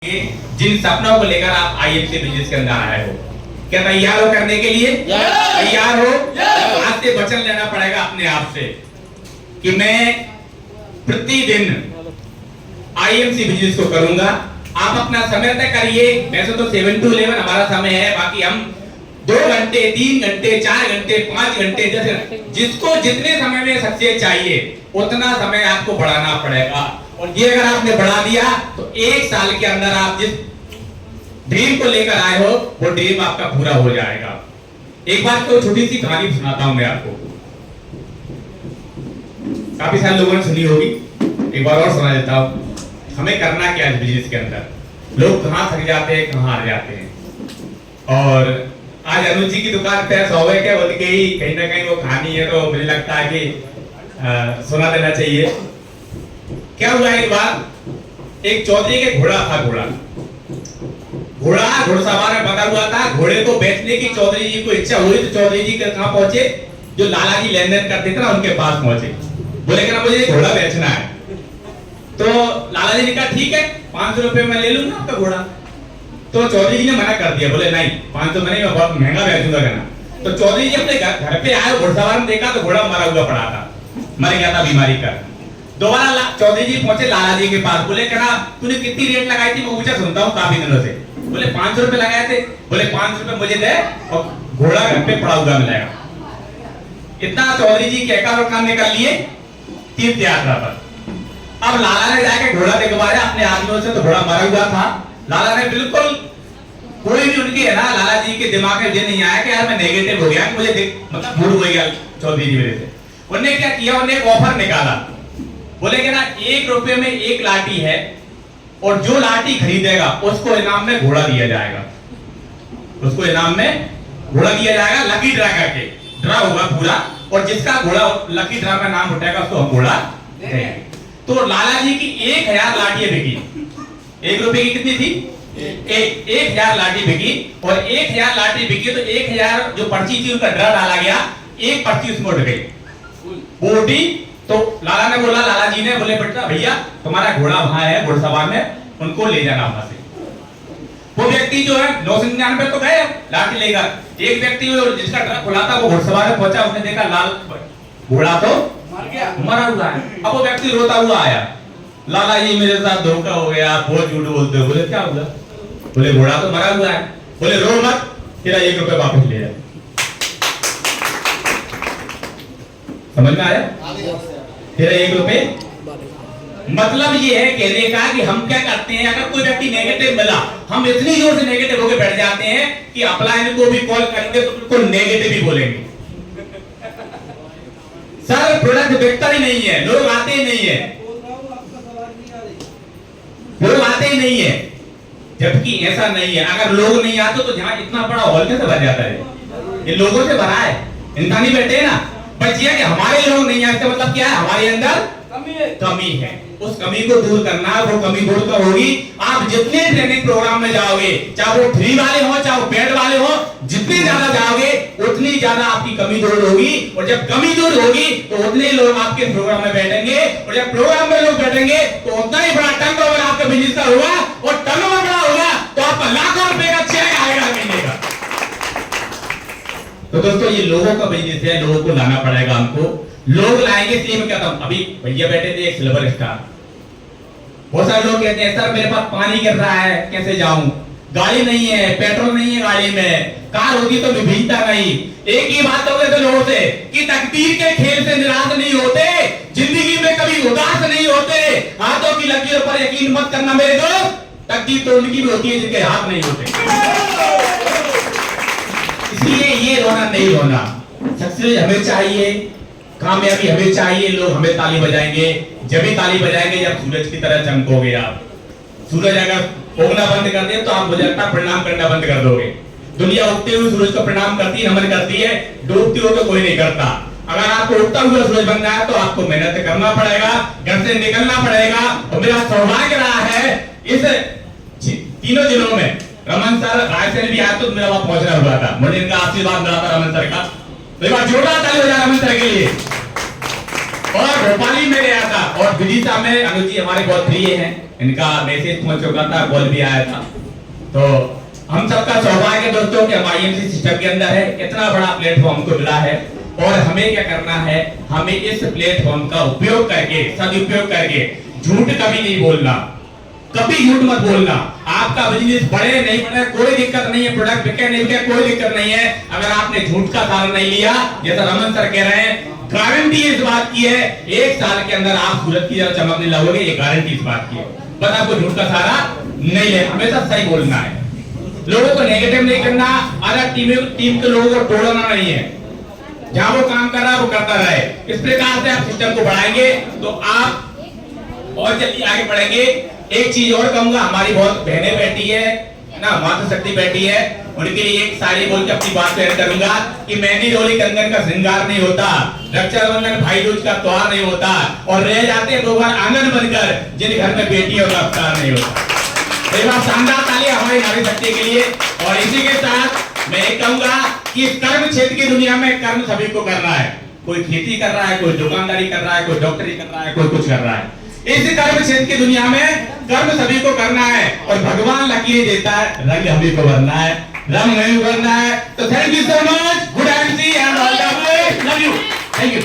के जिन सपनों को लेकर आप आईएमसी बिजनेस के अंदर आए हो, क्या तैयार हो करने के लिए? तैयार हो? आज से वचन लेना पड़ेगा अपने आप से कि मैं प्रतिदिन आईएमसी बिजनेस को करूंगा। आप अपना समय तय करिए। वैसे तो 7 to 11 हमारा समय है, बाकी हम 2 घंटे, 3 घंटे, 4 घंटे, 5 घंटे, जैसे जिसको जितने समय में सक्सेस चाहिए उतना समय आपको बढ़ाना पड़ेगा। और ये अगर आपने बढ़ा दिया तो 1 साल के अंदर आप जिस ड्रीम को लेकर आए हो वो ड्रीम आपका पूरा हो जाएगा। एक बात तो छोटी सी कहानी सुनाता हूं मैं आपको, काफी सारे लोगों ने सुनी होगी, एक बार और सुना देता हूं। हमें करना क्या है बिजनेस के अंदर? लोग कहां थक जाते हैं, कहां हार जाते हैं। और आज अनुज जी की दुकान पे सौवे के बोल के ही कहीं ना कहीं वो कहानी है, तो मुझे लगता है कि सुना देना चाहिए। क्या हुआ, एक बार एक चौधरी के घोड़ा था, घुड़सवार में बंधा हुआ था। घोड़े को बेचने की चौधरी जी को इच्छा हुई तो चौधरी जी कहां पहुंचे? जो लाला जी लेन देन करते थे ना उनके पास पहुंचे। बोले कि ना मुझे घोड़ा बेचना है। तो लाला जी ने कहा ठीक है, 500 रुपए में ले लूंगा आपका घोड़ा। तो चौधरी जी ने मना कर दिया, बोले नहीं 500 में नहीं, मैं बहुत महंगा बेचूंगा कहना। तो चौधरी जी अपने घर पे आए, घुड़सवार ने देखा तो घोड़ा मरा हुआ पड़ा था, मर गया था बीमारी का। दोबारा चौधरी जी पहुंचे लाला जी के पास, बोले कहना तूने कितनी रेट लगाई थी? मैं ऊंचा सुनता हूँ काफी दिनों से। बोले 500 रुपए लगाए थे। बोले 500 रुपए मुझे दे और घोड़ा घर पे पड़ा हुआ मिलेगा। इतना चौधरी जी कहकर और काम निकाल लिए तीर्थ यात्रा पर। अब लाला ने जाके घोड़ा दिखवाया अपने आदमियों से, तो घोड़ा मरा हुआ था। लाला ने बिल्कुल कोई भी उनकी है ना, लाला जी के दिमाग में ये नहीं आया कि यार मैं नेगेटिव हो गया, कि मुझे मतलब मूड हो गया चौधरी जी मेरे से। उन्होंने क्या किया, उन्होंने एक ऑफर निकाला। बोले कि ना 1 रुपए में 1 लाठी है और जो लाठी खरीदेगा उसको इनाम में घोड़ा दिया जाएगा। उसको इनाम में घोड़ा दिया जाएगा, लकी ड्रा करके ड्रा होगा पूरा, और जिसका घोड़ा लकी ड्रा में नाम उठेगा उसको हम घोड़ा देंगे। तो लाला जी की 1000 लाठियां बिकी। 1 रुपए की कितनी थी? 1000 लाठी बिकी। और 1000 लाठी बिकी तो 1000 जो पर्ची थी उनका ड्रा डाला गया, एक पर्ची उसमें उठ गई, वो उठी। तो लाला ने बोला, लाला जी ने बोले बेटा भैया तुम्हारा घोड़ा वहां है घुड़सवार में, उनको ले जाना वहां से। वो व्यक्ति जो है 999 तो गए लाठी लेकर। एक व्यक्ति जिसका ट्रक खुला था वो घुड़सवार में पहुंचा, उसने देखा लाल घोड़ा तो मरा हुआ है। अब वो व्यक्ति रोता हुआ आया, लाला जी मेरे साथ धोखा हो गया, बहुत झूठ बोलते हो। बोले क्या हुआ? बोले घोड़ा तो मरा हुआ है। बोले रो मत, तेरा 1 रुपए वापस ले जा। समझ में आया? तेरा 1 रुपए। मतलब ये है कहने का कि हम क्या करते हैं, अगर कोई व्यक्ति नेगेटिव मिला, हम इतनी जोर से नेगेटिव होकर बैठ जाते हैं कि अपलाइन को भी कॉल करेंगे तो बिल्कुल नेगेटिव ही बोलेंगे। सर प्रोडक्ट बिकता ही नहीं है, लोग आते ही नहीं है, लोग आते ही नहीं है। जबकि ऐसा नहीं है, अगर लोग नहीं आते तो जहां इतना बड़ा हॉल कैसे भर जाता है? ये लोगों से भरा है, इंसान ही बैठे ना। बस ये कि हमारे लोग नहीं आते मतलब क्या है, हमारे अंदर कमी है। उस कमी को दूर करना, वो कमी दूर कर होगी। आप जितने ट्रेनिंग प्रोग्राम में जाओगे, चाहे वो फ्री वाले हो चाहे वो पेड वाले हो, जितने ज्यादा जाओगे उतनी ज्यादा आपकी कमी दूर होगी। और जब कमी दूर होगी तो उतने लोग आपके प्रोग्राम में बैठेंगे, और जब प्रोग्राम में लोग बैठेंगे तो उतना ही बड़ा टर्नओवर आपका बिजनेस का होगा। और टर्नओवर बड़ा होगा तो आपका लाखों रुपए का चेक आएगा महीने का। तो दोस्तों ये लोगों का बिजनेस है, लोगों को लाना पड़ेगा हमको। लोग लाएंगे इसलिए मैं कहता हूं, अभी भैया बैठे थे एक सिल्वर स्टार, बहुत सारे लोग कहते हैं सर मेरे पास पानी गिर रहा है कैसे जाऊं, गाड़ी नहीं है, पेट्रोल नहीं है गाड़ी में, कार होगी तो मैं भीगता नहीं। एक ही बात होगी तो लोगों से कि तकदीर के खेल से निराश नहीं होते, जिंदगी में कभी उदास नहीं होते। हाथों की लकीरों पर यकीन मत करना मेरे दोस्त, तकदीर तो उनकी भी होती है जिनके हाथ नहीं होते। इसलिए ये रोना नहीं रोना, सक्सेस हमें चाहिए, कामयाबी हमें चाहिए। लोग हमें ताली बजाएंगे, जब भी ताली बजाएंगे जब सूरज की तरह चमकोगे आप। सूरज अगर उगना बंद कर दे तो आप मुझे लगता है प्रणाम करना बंद कर दोगे। दुनिया उगते हुए सूरज को प्रणाम करती है, नमन करती है, डूबती हो तो कोई नहीं करता। अगर आपको उगता हुआ सूरज बनना है तो आपको मेहनत करना पड़ेगा, घर से निकलना पड़ेगा। और मेरा सौभाग्य रहा है इस 3 दिनों में रमन सर रायसेन भी आया तो मेरा वहां पहुंचना हुआ था, मुझे इनका आशीर्वाद मिला था रमन सर का। तो एक बार जोरदार ताली बजा रमन सर के लिए। और भोपाली में गया था और विदिशा में अनुज जी हमारे बहुत प्रिय हैं, इनका मैसेज पहुंच चुका था, कॉल भी आया था। तो हम सबका सौभाग्य दोस्तों कि हम आईएमसी सिस्टम के अंदर है, इतना बड़ा प्लेटफॉर्म हमको मिला है और हमें क्या करना है, हमें इस प्लेटफॉर्म का उपयोग करके, सदुपयोग करके झूठ कभी नहीं बोलना, कभी झूठ मत बोलना। आपका बिजनेस बढ़े नहीं बढ़े कोई दिक्कत नहीं है, प्रोडक्ट बिके नहीं बिके कोई दिक्कत नहीं है, अगर आपने झूठ का सहारा नहीं लिया, जैसा रमन सर कह रहे हैं, गारंटी इस बात की है 1 साल के अंदर आप सूरज की तरह चमकने लगोगे, ये गारंटी इस बात की है। बस आपको झूठ का सहारा नहीं ले, हमेशा सही बोलना है, लोगों को नेगेटिव नहीं करना, अलग टीम के लोगों को तोड़ना नहीं है, जहां वो काम कर रहा है वो करता रहे। इस प्रकार से आप सिस्टम को बढ़ाएंगे तो आप और जल्दी आगे बढ़ेंगे। एक चीज और कहूंगा, हमारी बहुत बहनें बैठी है ना, माता शक्ति बैठी है, उनके लिए एक शायरी बोल के अपनी बात शेयर करूंगा कि मेहंदी डोली कंगन का श्रृंगार नहीं होता, रक्षाबंधन भाई दूज का त्योहार नहीं होता, और रह जाते हैं 2 बार आंगन बनकर जिन घर में बेटियों का अवतार नहीं होता। एक बार शानदार ताली हमारी नारी शक्ति के लिए। और इसी के साथ मैं एक कहूंगा कि कर्म क्षेत्र की दुनिया में कर्म सभी को करना है, कोई खेती कर रहा है, कोई दुकानदारी कर रहा है, कोई डॉक्टरी कर रहा है, कोई कुछ कर रहा है। इस कर्म क्षेत्र की दुनिया में कर्म सभी को करना है और भगवान लकीरें देता है, रंग हमें को भरना है, रंग हमें भरना है। तो thank you so much, good and see and all the best, love you, thank you.